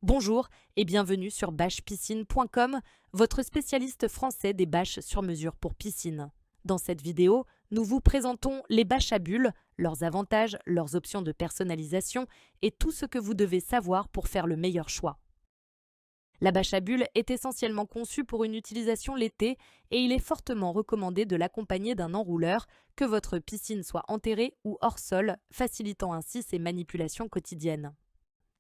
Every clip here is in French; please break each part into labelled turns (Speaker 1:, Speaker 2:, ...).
Speaker 1: Bonjour et bienvenue sur bâchepiscine.com, votre spécialiste français des bâches sur mesure pour piscine. Dans cette vidéo, nous vous présentons les bâches à bulles, leurs avantages, leurs options de personnalisation et tout ce que vous devez savoir pour faire le meilleur choix. La bâche à bulles est essentiellement conçue pour une utilisation l'été et il est fortement recommandé de l'accompagner d'un enrouleur, que votre piscine soit enterrée ou hors sol, facilitant ainsi ses manipulations quotidiennes.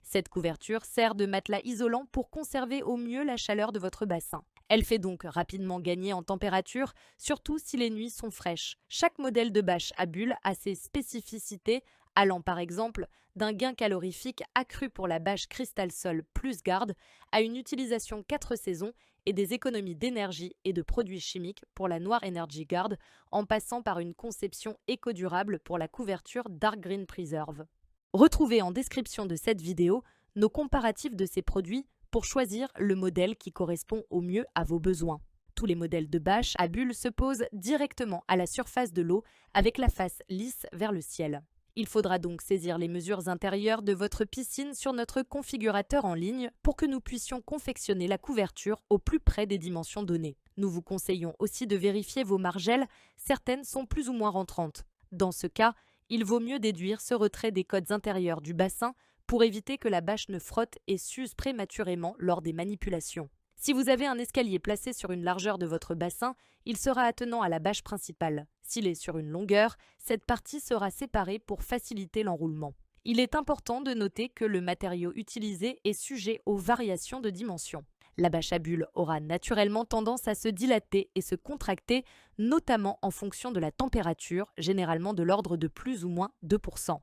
Speaker 1: Cette couverture sert de matelas isolant pour conserver au mieux la chaleur de votre bassin. Elle fait donc rapidement gagner en température, surtout si les nuits sont fraîches. Chaque modèle de bâche à bulles a ses spécificités, allant par exemple d'un gain calorifique accru pour la bâche Crystal Sol Plus Guard à une utilisation 4 saisons et des économies d'énergie et de produits chimiques pour la Noir Energy Guard, en passant par une conception éco-durable pour la couverture Dark Green Preserve. Retrouvez en description de cette vidéo nos comparatifs de ces produits pour choisir le modèle qui correspond au mieux à vos besoins. Tous les modèles de bâches à bulles se posent directement à la surface de l'eau avec la face lisse vers le ciel. Il faudra donc saisir les mesures intérieures de votre piscine sur notre configurateur en ligne pour que nous puissions confectionner la couverture au plus près des dimensions données. Nous vous conseillons aussi de vérifier vos margelles, certaines sont plus ou moins rentrantes. Dans ce cas, il vaut mieux déduire ce retrait des codes intérieurs du bassin pour éviter que la bâche ne frotte et s'use prématurément lors des manipulations. Si vous avez un escalier placé sur une largeur de votre bassin, il sera attenant à la bâche principale. S'il est sur une longueur, cette partie sera séparée pour faciliter l'enroulement. Il est important de noter que le matériau utilisé est sujet aux variations de dimension. La bâche à bulles aura naturellement tendance à se dilater et se contracter, notamment en fonction de la température, généralement de l'ordre de plus ou moins 2%.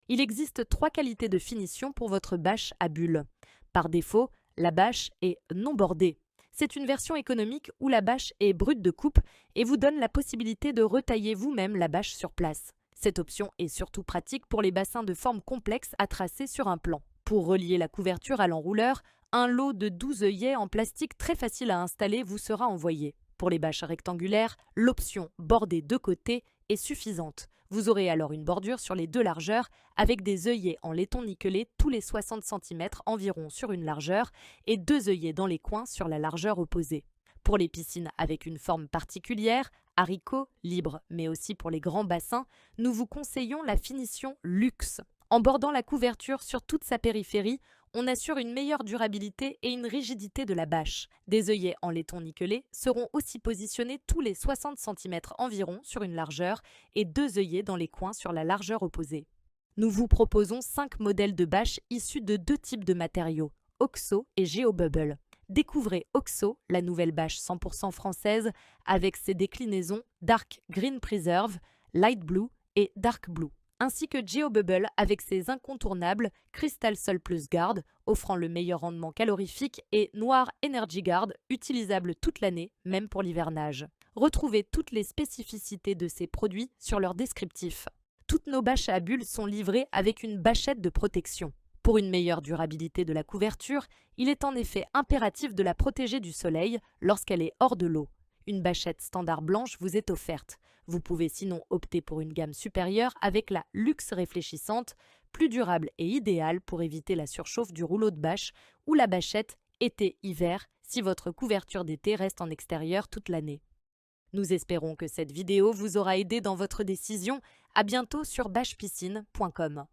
Speaker 1: Il existe 3 qualités de finition pour votre bâche à bulles. Par défaut, la bâche est non bordée. C'est une version économique où la bâche est brute de coupe et vous donne la possibilité de retailler vous-même la bâche sur place. Cette option est surtout pratique pour les bassins de forme complexe à tracer sur un plan. Pour relier la couverture à l'enrouleur, un lot de 12 œillets en plastique très facile à installer vous sera envoyé. Pour les bâches rectangulaires, l'option bordée de côté est suffisante. Vous aurez alors une bordure sur les deux largeurs avec des œillets en laiton nickelé tous les 60 cm environ sur une largeur et 2 œillets dans les coins sur la largeur opposée. Pour les piscines avec une forme particulière, haricot, libre, mais aussi pour les grands bassins, nous vous conseillons la finition luxe. En bordant la couverture sur toute sa périphérie, on assure une meilleure durabilité et une rigidité de la bâche. Des œillets en laiton nickelé seront aussi positionnés tous les 60 cm environ sur une largeur et 2 œillets dans les coins sur la largeur opposée. Nous vous proposons 5 modèles de bâches issus de 2 types de matériaux, OXO et GeoBubble. Découvrez OXO, la nouvelle bâche 100% française, avec ses déclinaisons Dark Green Preserve, Light Blue et Dark Blue, ainsi que GeoBubble avec ses incontournables Crystal Sol Plus Guard, offrant le meilleur rendement calorifique, et Noir Energy Guard, utilisable toute l'année, même pour l'hivernage. Retrouvez toutes les spécificités de ces produits sur leur descriptif. Toutes nos bâches à bulles sont livrées avec une bâchette de protection. Pour une meilleure durabilité de la couverture, il est en effet impératif de la protéger du soleil lorsqu'elle est hors de l'eau. Une bâchette standard blanche vous est offerte. Vous pouvez sinon opter pour une gamme supérieure avec la luxe réfléchissante, plus durable et idéale pour éviter la surchauffe du rouleau de bâche, ou la bâchette été-hiver si votre couverture d'été reste en extérieur toute l'année. Nous espérons que cette vidéo vous aura aidé dans votre décision. À bientôt sur bâchepiscine.com.